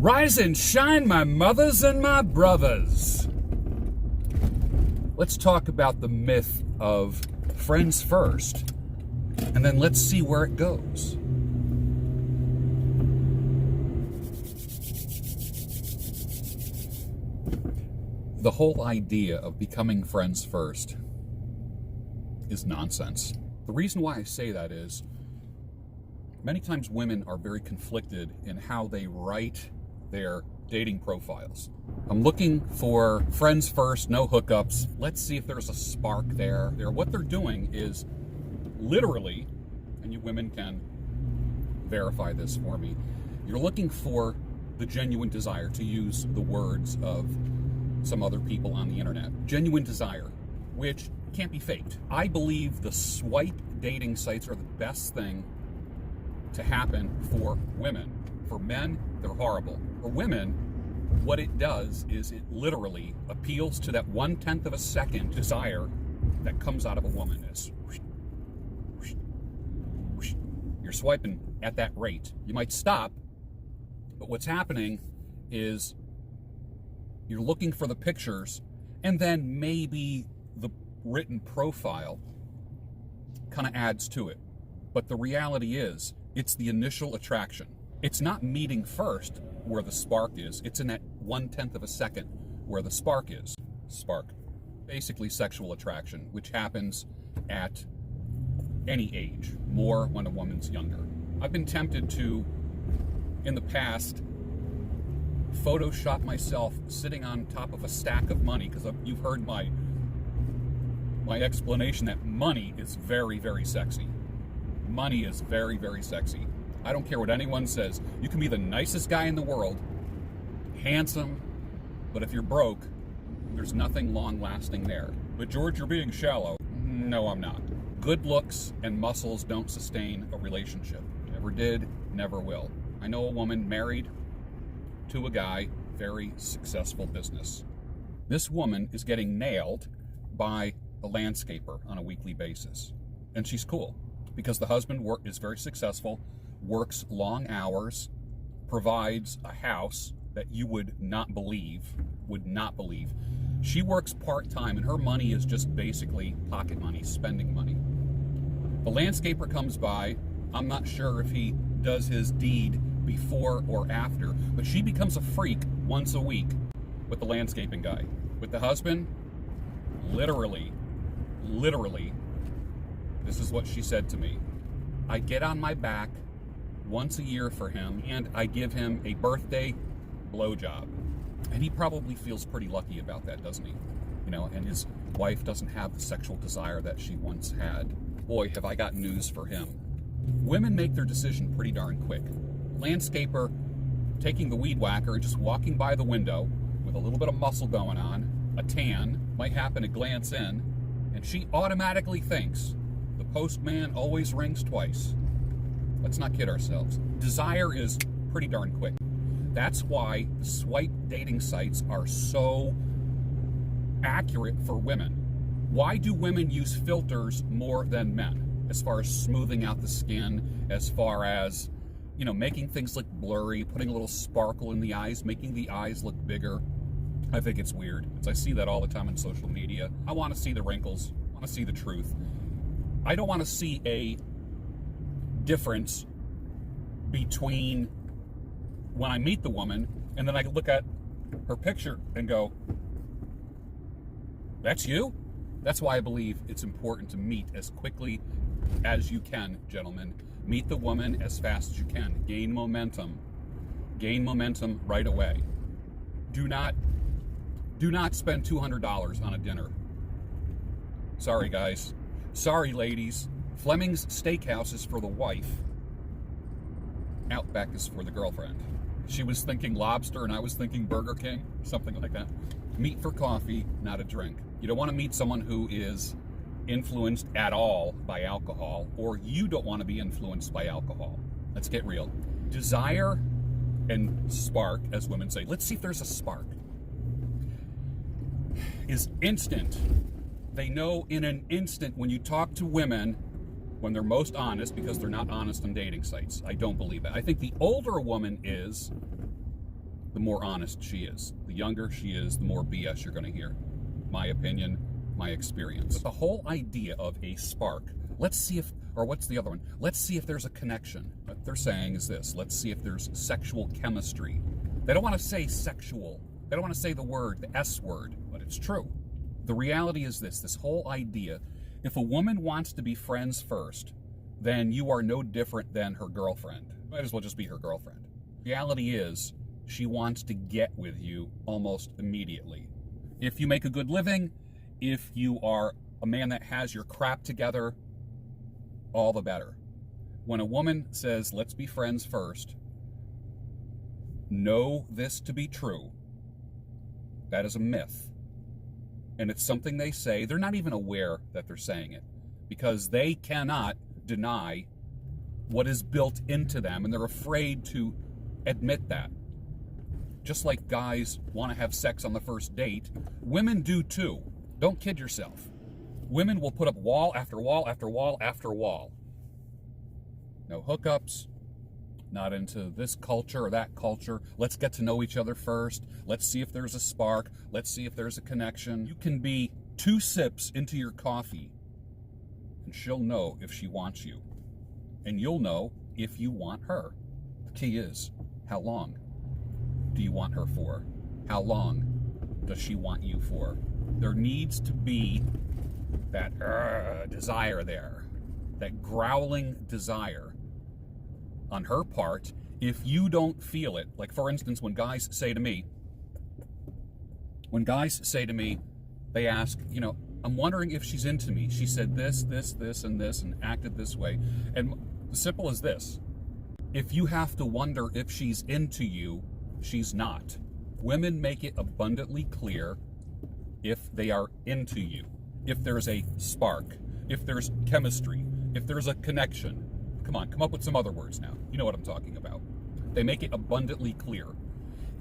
Rise and shine, my mothers and my brothers. Let's talk about the myth of friends first, and then let's see where it goes. The whole idea of becoming friends first is nonsense. The reason why I say that is many times women are very conflicted in how they write their dating profiles. I'm looking for friends first, no hookups. Let's see if there's a spark there. What they're doing is literally, and you women can verify this for me, you're looking for the genuine desire, to use the words of some other people on the internet. Genuine desire, which can't be faked. I believe the swipe dating sites are the best thing to happen for women. For men, they're horrible. For women, what it does is it literally appeals to that 1/10 of a second desire that comes out of a woman. It's you're swiping at that rate. You might stop, but what's happening is you're looking for the pictures, and then maybe the written profile kind of adds to it. But the reality is, it's the initial attraction. It's not meeting first where the spark is. It's in that 1/10 of a second where the spark is. Spark. Basically sexual attraction, which happens at any age, more when a woman's younger. I've been tempted to, in the past, Photoshop myself sitting on top of a stack of money, because you've heard my explanation that money is very, very sexy. Money is very, very sexy. I don't care what anyone says. You can be the nicest guy in the world, handsome, but if you're broke, there's nothing long-lasting there. But George, you're being shallow. No, I'm not. Good looks and muscles don't sustain a relationship. Never did, never will. I know a woman married to a guy, very successful business. This woman is getting nailed by a landscaper on a weekly basis. And she's cool because the husband is very successful, works long hours, provides a house that you would not believe. She works part-time and her money is just basically pocket money, spending money. The landscaper comes by. I'm not sure if he does his deed before or after, but she becomes a freak once a week with the landscaping guy. With the husband, literally, this is what she said to me. I get on my back once a year for him, and I give him a birthday blowjob. And he probably feels pretty lucky about that, doesn't he? You know, and his wife doesn't have the sexual desire that she once had. Boy, have I got news for him. Women make their decision pretty darn quick. Landscaper taking the weed whacker and just walking by the window with a little bit of muscle going on, a tan, might happen to glance in, and she automatically thinks the postman always rings twice. Let's not kid ourselves. Desire is pretty darn quick. That's why the swipe dating sites are so accurate for women. Why do women use filters more than men? As far as smoothing out the skin, as far as, you know, making things look blurry, putting a little sparkle in the eyes, making the eyes look bigger. I think it's weird. I see that all the time on social media. I want to see the wrinkles. I want to see the truth. I don't want to see a difference between when I meet the woman and then I look at her picture and go, that's you? That's why I believe it's important to meet as quickly as you can, gentlemen. Meet the woman as fast as you can. Gain momentum. Gain momentum right away. Do not spend $200 on a dinner. Sorry, guys. Sorry, ladies. Fleming's Steakhouse is for the wife. Outback is for the girlfriend. She was thinking lobster and I was thinking Burger King, something like that. Meet for coffee, not a drink. You don't want to meet someone who is influenced at all by alcohol, or you don't want to be influenced by alcohol. Let's get real. Desire and spark, as women say, let's see if there's a spark, is instant. They know in an instant when you talk to women when they're most honest, because they're not honest on dating sites. I don't believe it. I think the older a woman is, the more honest she is. The younger she is, the more BS you're going to hear. My opinion, my experience. But the whole idea of a spark, let's see if, or what's the other one? Let's see if there's a connection. What they're saying is this: let's see if there's sexual chemistry. They don't want to say sexual. They don't want to say the word, the S word, but it's true. The reality is this whole idea, if a woman wants to be friends first, then you are no different than her girlfriend. Might as well just be her girlfriend. Reality is, she wants to get with you almost immediately. If you make a good living, if you are a man that has your crap together, all the better. When a woman says, let's be friends first, know this to be true. That is a myth. And it's something they say. They're not even aware that they're saying it, because they cannot deny what is built into them, and they're afraid to admit that. Just like guys want to have sex on the first date, women do too. Don't kid yourself. Women will put up wall after wall after wall after wall. No hookups, not into this culture or that culture. Let's get to know each other first. Let's see if there's a spark. Let's see if there's a connection. You can be 2 sips into your coffee, and she'll know if she wants you. And you'll know if you want her. The key is, how long do you want her for? How long does she want you for? There needs to be that desire there, that growling desire on her part. If you don't feel it, like for instance, when guys say to me, they ask, I'm wondering if she's into me. She said this, and this, and acted this way. And the simple as this: if you have to wonder if she's into you, she's not. Women make it abundantly clear if they are into you, if there's a spark, if there's chemistry, if there's a connection. Come on, come up with some other words now. You know what I'm talking about. They make it abundantly clear.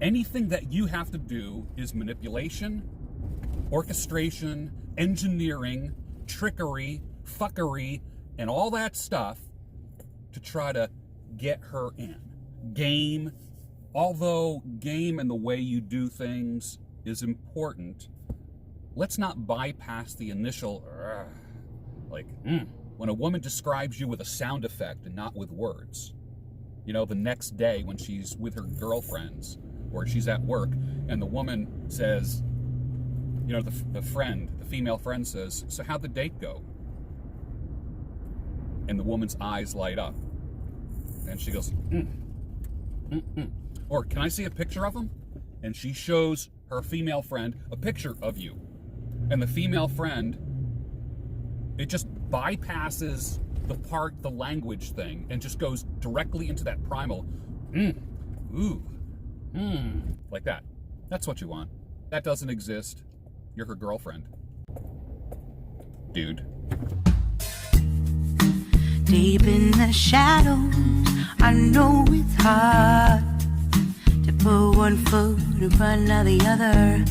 Anything that you have to do is manipulation, orchestration, engineering, trickery, fuckery, and all that stuff to try to get her in. Game, although game and the way you do things is important, let's not bypass the initial, when a woman describes you with a sound effect and not with words. The next day when she's with her girlfriends or she's at work and the woman says, the female friend says, so how'd the date go? And the woman's eyes light up. And she goes, Or, can I see a picture of him? And she shows her female friend a picture of you. And the female friend, it just bypasses the language thing and just goes directly into that primal, like that. That's what you want. That doesn't exist. You're her girlfriend. Dude. Deep in the shadows, I know it's hard to put one foot in front of the other.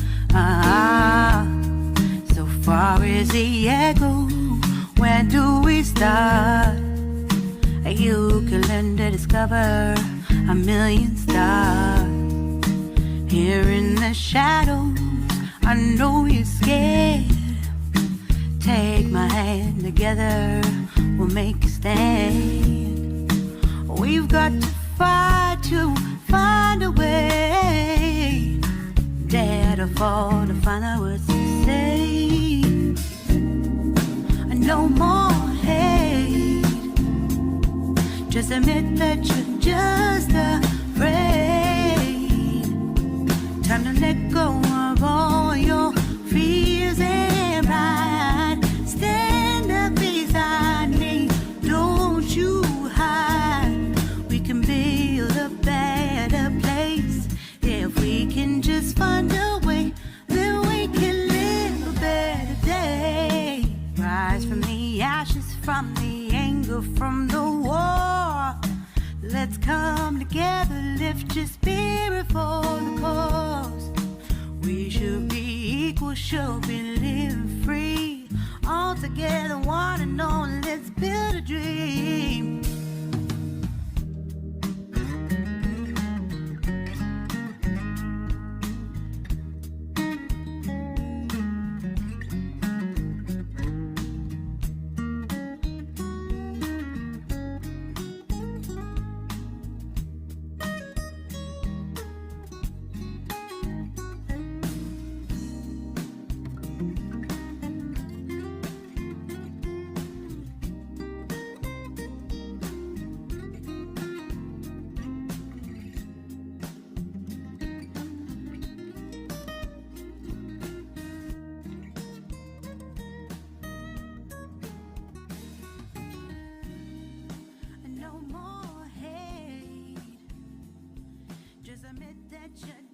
So far as the echo, where do we start? You can learn to discover a million stars. Here in the shadows, I know you're scared. Take my hand, together we'll make a stand. We've got to fight to find a way. Dare to fall to find out what to say. No more hate. Just admit that you're just afraid. Time to let go of all your fears and pride. Stand up beside me, don't you hide. We can build a better place. If we can just find a way, then we can live a better day. Rise from the ashes, from the anger, from the war. Let's come together, lift your spirit for the cause. We should be equal, should be living free. All together, one and all, let's build a dream. admit that you